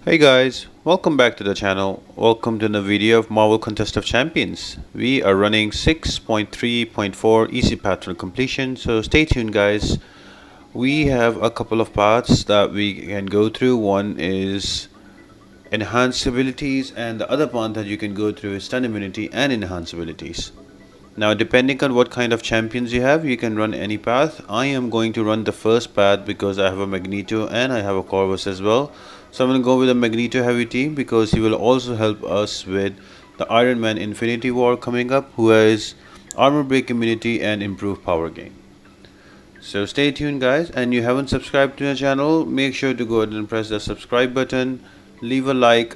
Hey guys, welcome back to the channel. Welcome to the video of Marvel Contest of Champions. We are running 6.3.4 easy path to completion, so stay tuned guys. We have a couple of paths that we can go through. One is enhanced abilities and the other path that you can go through is stun immunity and enhanced abilities. Now depending on what kind of champions you have, you can run any path. I am going to run the first path because I have a Magneto and I have a Corvus as well. So I'm going to go with a Magneto heavy team because he will also help us with the Iron Man Infinity War coming up, who has armor break immunity and improved power gain. So stay tuned guys, and you haven't subscribed to the channel, make sure to go ahead and press the subscribe button, leave a like,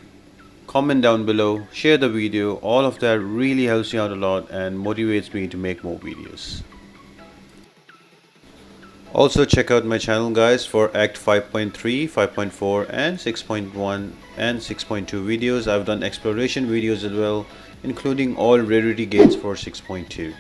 comment down below, share the video. All of that really helps me out a lot and motivates me to make more videos. Also check out my channel guys for Act 5.3, 5.4 and 6.1 and 6.2 videos. I've done exploration videos as well, including all rarity gates for 6.2.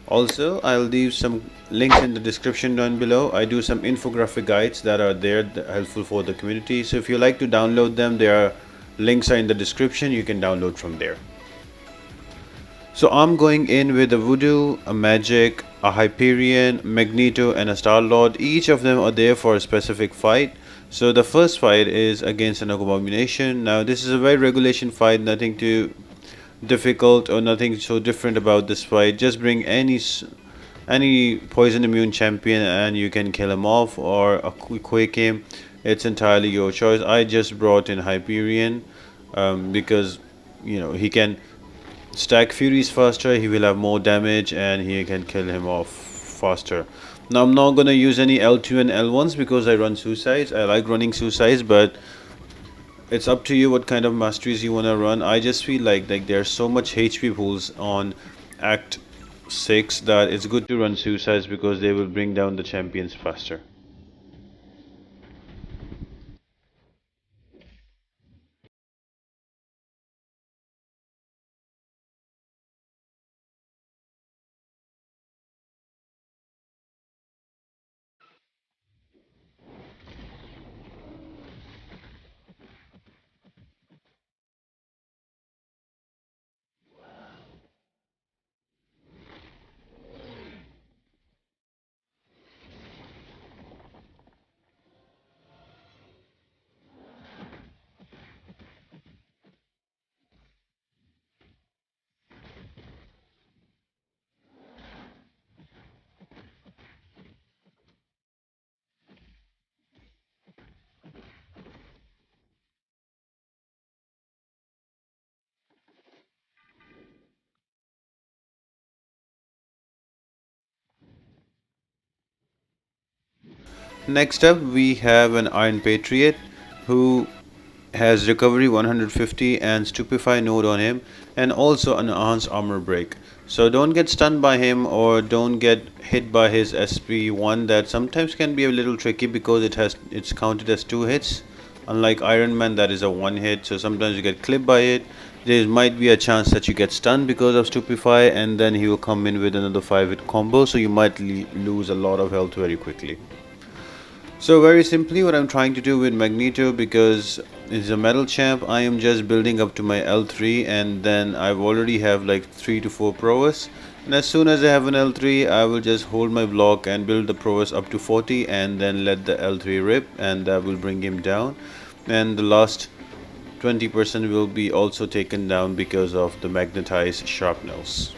Also, I'll leave some links in the description down below. I do some infographic guides that are there helpful for the community. So if you like to download them, there are links are in the description. You can download from there. So I'm going in with a Voodoo, a Magic, a Hyperion, Magneto and a Star-Lord. Each of them are there for a specific fight. So the first fight is against an Abomination. Now this is a very regulation fight, nothing too difficult or nothing so different about this fight. Just bring any poison immune champion and you can kill him off, or a quick him. It's entirely your choice. I just brought in Hyperion because he can stack furies faster, he will have more damage and he can kill him off faster. Now I'm not gonna use any L2 and L1s because I run suicides. I like running suicides, but it's up to you what kind of masteries you want to run. I just feel like there's so much HP pools on Act 6 that it's good to run suicides because they will bring down the champions faster. Next up we have an Iron Patriot who has recovery 150 and stupefy node on him, and also an enhanced armor break. So don't get stunned by him or don't get hit by his SP1. That sometimes can be a little tricky because it's counted as 2 hits, unlike Iron Man that is a 1 hit. So sometimes you get clipped by it. There might be a chance that you get stunned because of stupefy, and then he will come in with another 5-hit combo, so you might lose a lot of health very quickly. So very simply what I'm trying to do with Magneto, because it's a metal champ, I am just building up to my L3, and then I've already have like 3 to 4 prowess, and as soon as I have an L3 I will just hold my block and build the prowess up to 40 and then let the L3 rip, and that will bring him down, and the last 20% will be also taken down because of the magnetized sharpnels.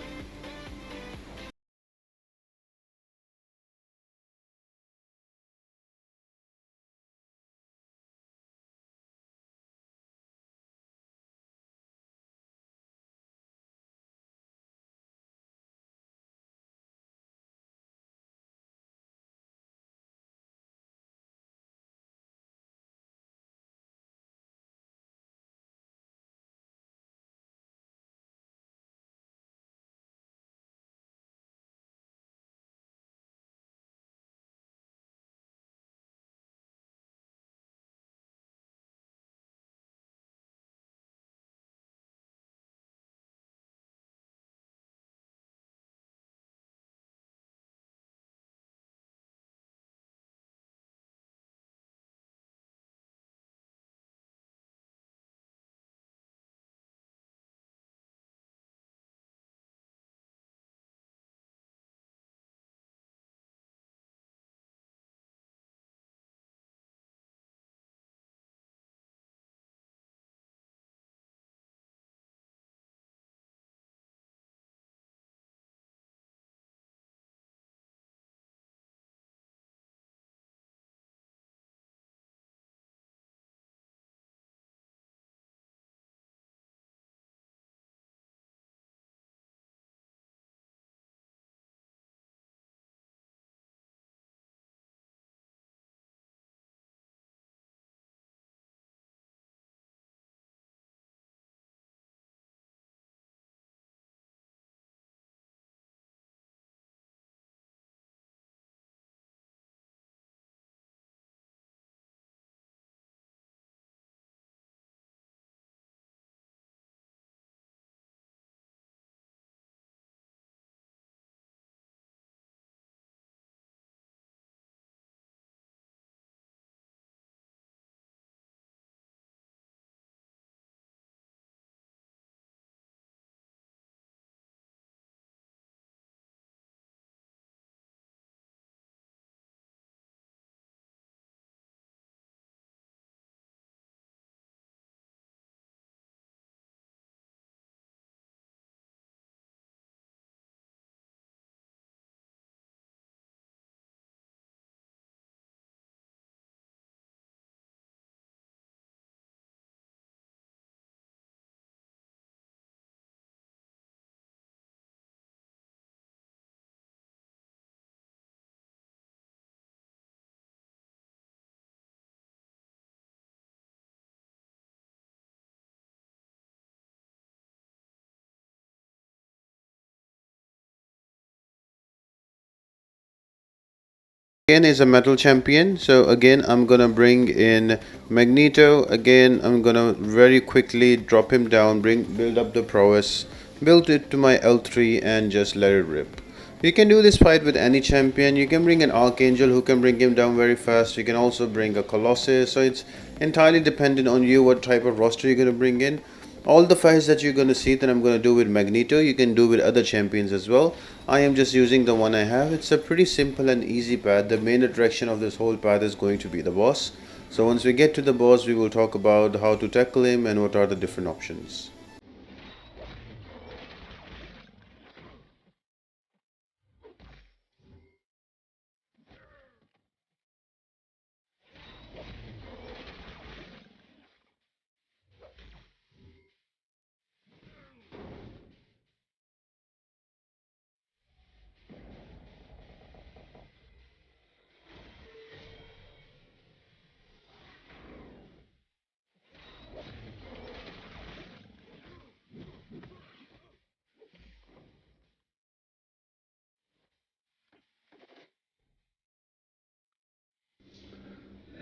Again is a metal champion, so again I'm gonna bring in Magneto. Again I'm gonna very quickly drop him down, build up the prowess, build it to my L3 and just let it rip. You can do this fight with any champion. You can bring an Archangel who can bring him down very fast. You can also bring a Colossus, so it's entirely dependent on you what type of roster you're gonna bring in. All the fights that you're gonna see that I'm gonna do with Magneto, you can do with other champions as well. I am just using the one I have. It's a pretty simple and easy path. The main attraction of this whole path is going to be the boss. So once we get to the boss, we will talk about how to tackle him and what are the different options.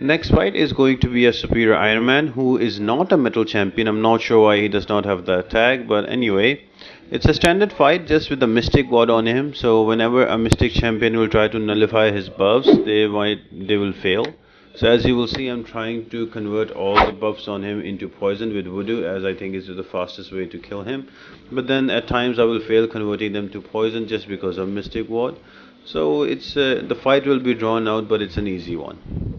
Next fight is going to be a superior Iron Man who is not a metal champion. I'm not sure why he does not have that tag, but anyway, it's a standard fight just with the Mystic Ward on him. So whenever a Mystic champion will try to nullify his buffs, they will fail. So as you will see, I'm trying to convert all the buffs on him into poison with Voodoo, as I think is the fastest way to kill him. But then at times I will fail converting them to poison just because of Mystic Ward. So it's the fight will be drawn out, but it's an easy one.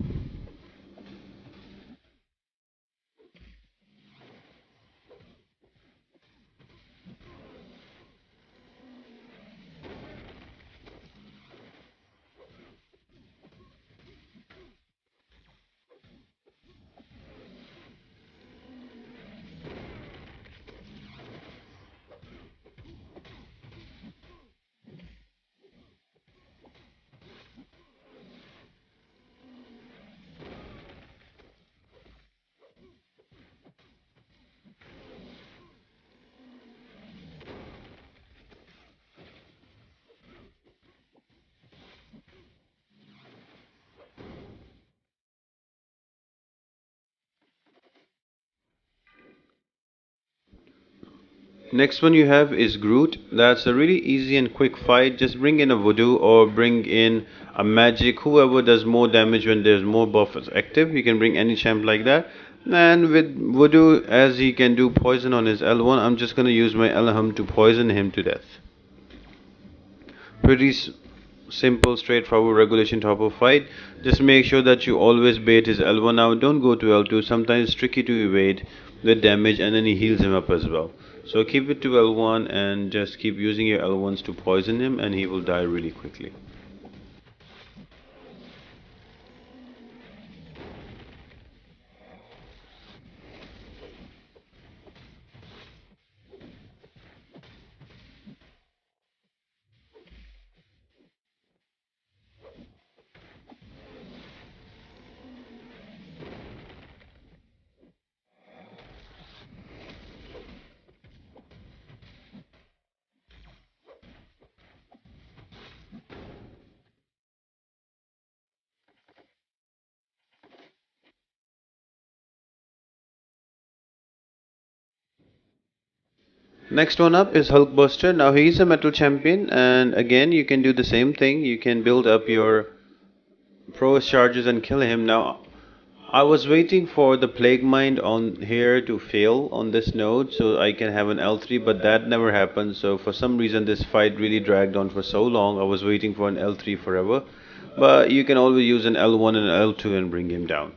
Next one you have is Groot. That's a really easy and quick fight. Just bring in a Voodoo or bring in a Magic. Whoever does more damage when there's more buffs active. You can bring any champ like that. And with Voodoo, as he can do poison on his L1, I'm just gonna use my Elham to poison him to death. Pretty simple, straightforward regulation type of fight. Just make sure that you always bait his L1 out. Don't go to L2. Sometimes it's tricky to evade with damage and then he heals him up as well. So keep it to L1 and just keep using your L1s to poison him and he will die really quickly. Next one up is Hulkbuster. Now he's a metal champion and again you can do the same thing. You can build up your pro charges and kill him. Now I was waiting for the Plague Mind on here to fail on this node so I can have an L3, but that never happened. So for some reason this fight really dragged on for so long. I was waiting for an L3 forever. But you can always use an L1 and an L2 and bring him down.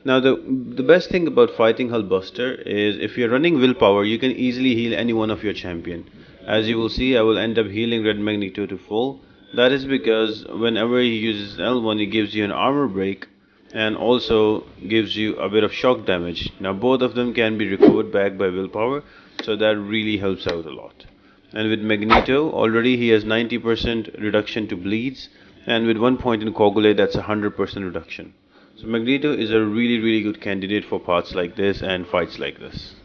Now the best thing about fighting Hulkbuster is if you're running willpower, you can easily heal any one of your champion. As you will see, I will end up healing Red Magneto to full. That is because whenever he uses L1, he gives you an armor break and also gives you a bit of shock damage. Now both of them can be recovered back by willpower, so that really helps out a lot. And with Magneto, already he has 90% reduction to bleeds, and with 1 point in Coagulate, that's 100% reduction. So Magneto is a really good candidate for parts like this and fights like this.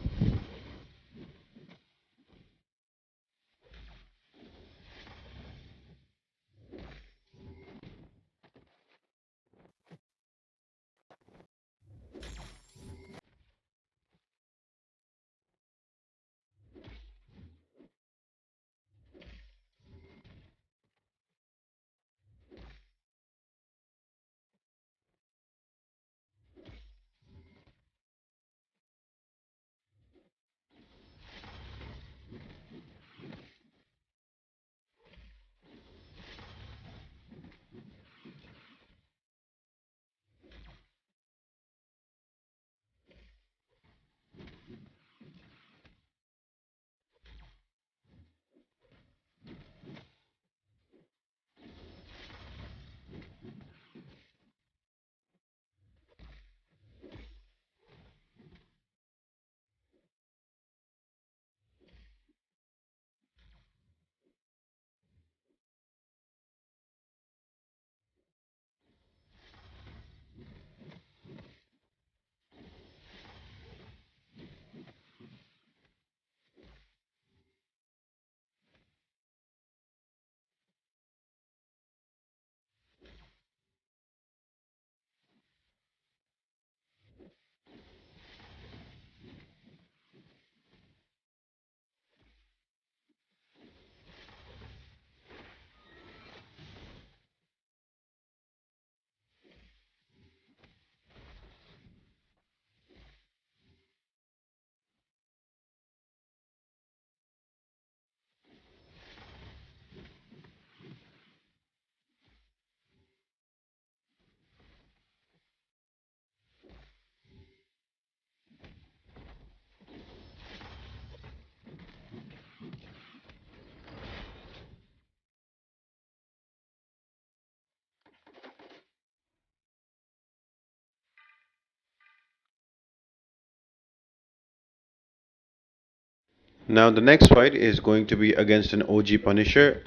Now the next fight is going to be against an OG Punisher.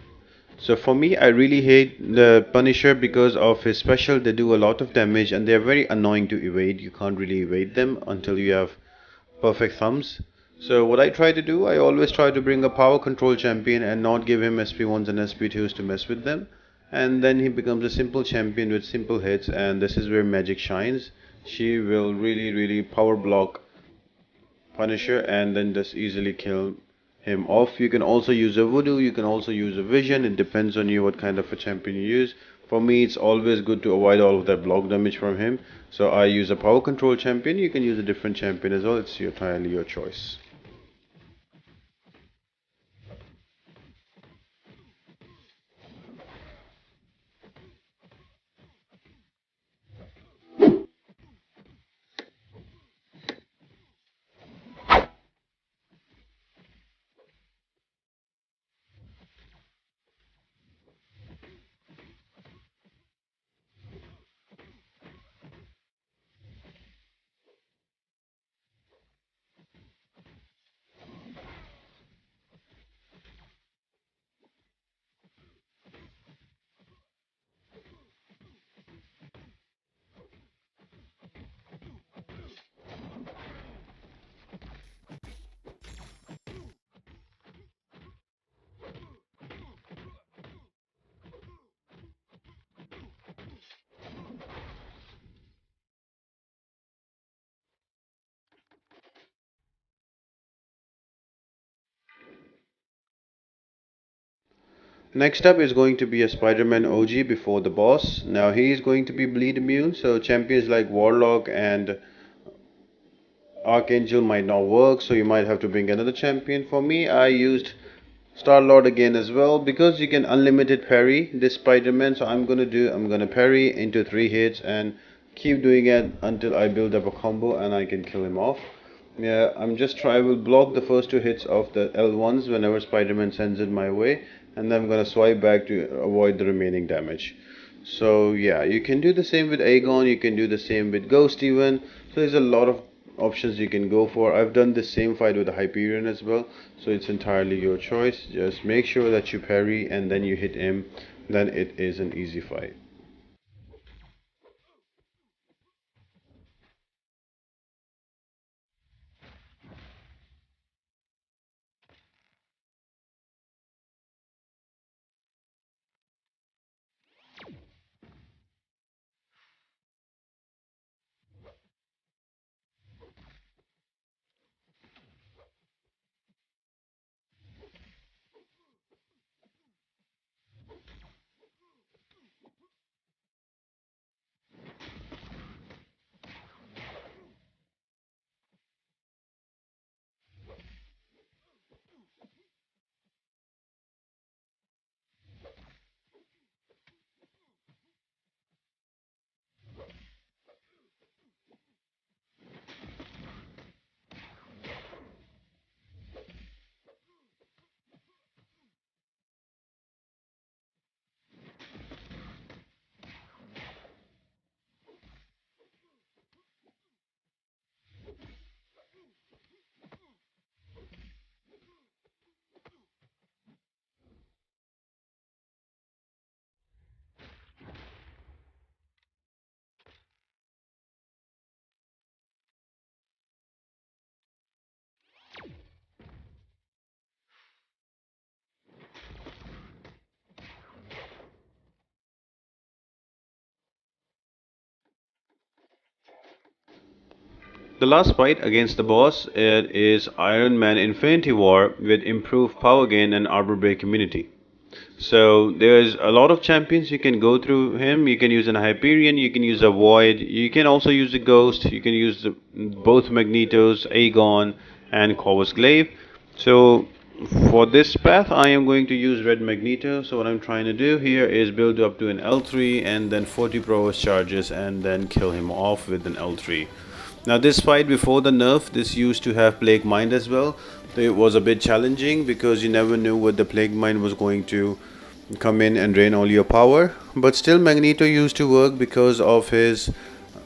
So for me, I really hate the Punisher because of his special. They do a lot of damage and they're very annoying to evade. You can't really evade them until you have perfect thumbs. So what I try to do, I always try to bring a power control champion and not give him SP1s and SP2s to mess with them. And then he becomes a simple champion with simple hits, and this is where magic shines. She will really power block Punisher and then just easily kill him off. You can also use a voodoo, you can also use a vision. It depends on you what kind of a champion you use. For me, it's always good to avoid all of that block damage from him. So I use a power control champion. You can use a different champion as well. It's entirely your choice. Next up is going to be a Spiderman OG before the boss. Now he is going to be bleed immune, so champions like Warlock and Archangel might not work, so you might have to bring another champion. For me, I used Star-Lord again as well because you can unlimited parry this Spider-Man. So I'm gonna parry into 3 hits and keep doing it until I build up a combo and I can kill him off. Yeah, I will block the first 2 hits of the L1s whenever Spider-Man sends it my way, and then I'm gonna swipe back to avoid the remaining damage. So yeah, you can do the same with Aegon, you can do the same with Ghost even. So there's a lot of options you can go for. I've done the same fight with the Hyperion as well, so it's entirely your choice. Just make sure that you parry and then you hit him, then it is an easy fight. The last fight against the boss, it is Iron Man Infinity War with improved power gain and armor break immunity. So there's a lot of champions you can go through him. You can use an Hyperion, you can use a Void, you can also use a Ghost, you can use both Magnetos, Aegon, and Corvus Glaive. So for this path, I am going to use Red Magneto. So what I'm trying to do here is build up to an L3 and then 40 prowess charges and then kill him off with an L3. Now this fight before the nerf, this used to have Plague Mind as well. It was a bit challenging because you never knew what the Plague Mind was going to come in and drain all your power. But still Magneto used to work because of his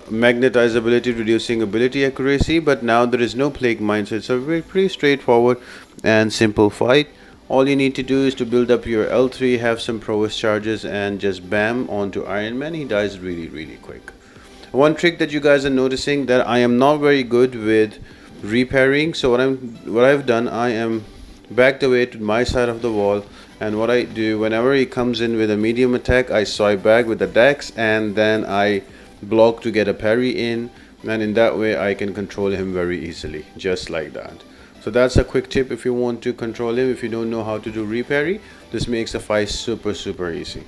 magnetizability, reducing ability accuracy, but now there is no plague mine, so it's a very pretty straightforward and simple fight. All you need to do is to build up your L3, have some prowess charges, and just bam onto Iron Man. He dies really quick. One trick that you guys are noticing that I am not very good with repairing, so what I've done, I am backed away to my side of the wall, and what I do whenever he comes in with a medium attack, I swipe back with the dex and then I block to get a parry in, and in that way I can control him very easily, just like that. So that's a quick tip if you want to control him. If you don't know how to do reparry, this makes the fight super easy.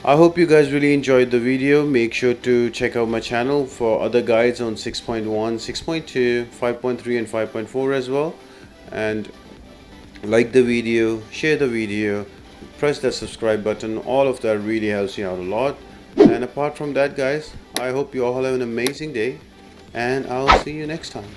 I hope you guys really enjoyed the video. Make sure to check out my channel for other guides on 6.1, 6.2, 5.3 and 5.4 as well. And like the video, share the video, press that subscribe button. All of that really helps you out a lot. And apart from that guys, I hope you all have an amazing day, and I'll see you next time.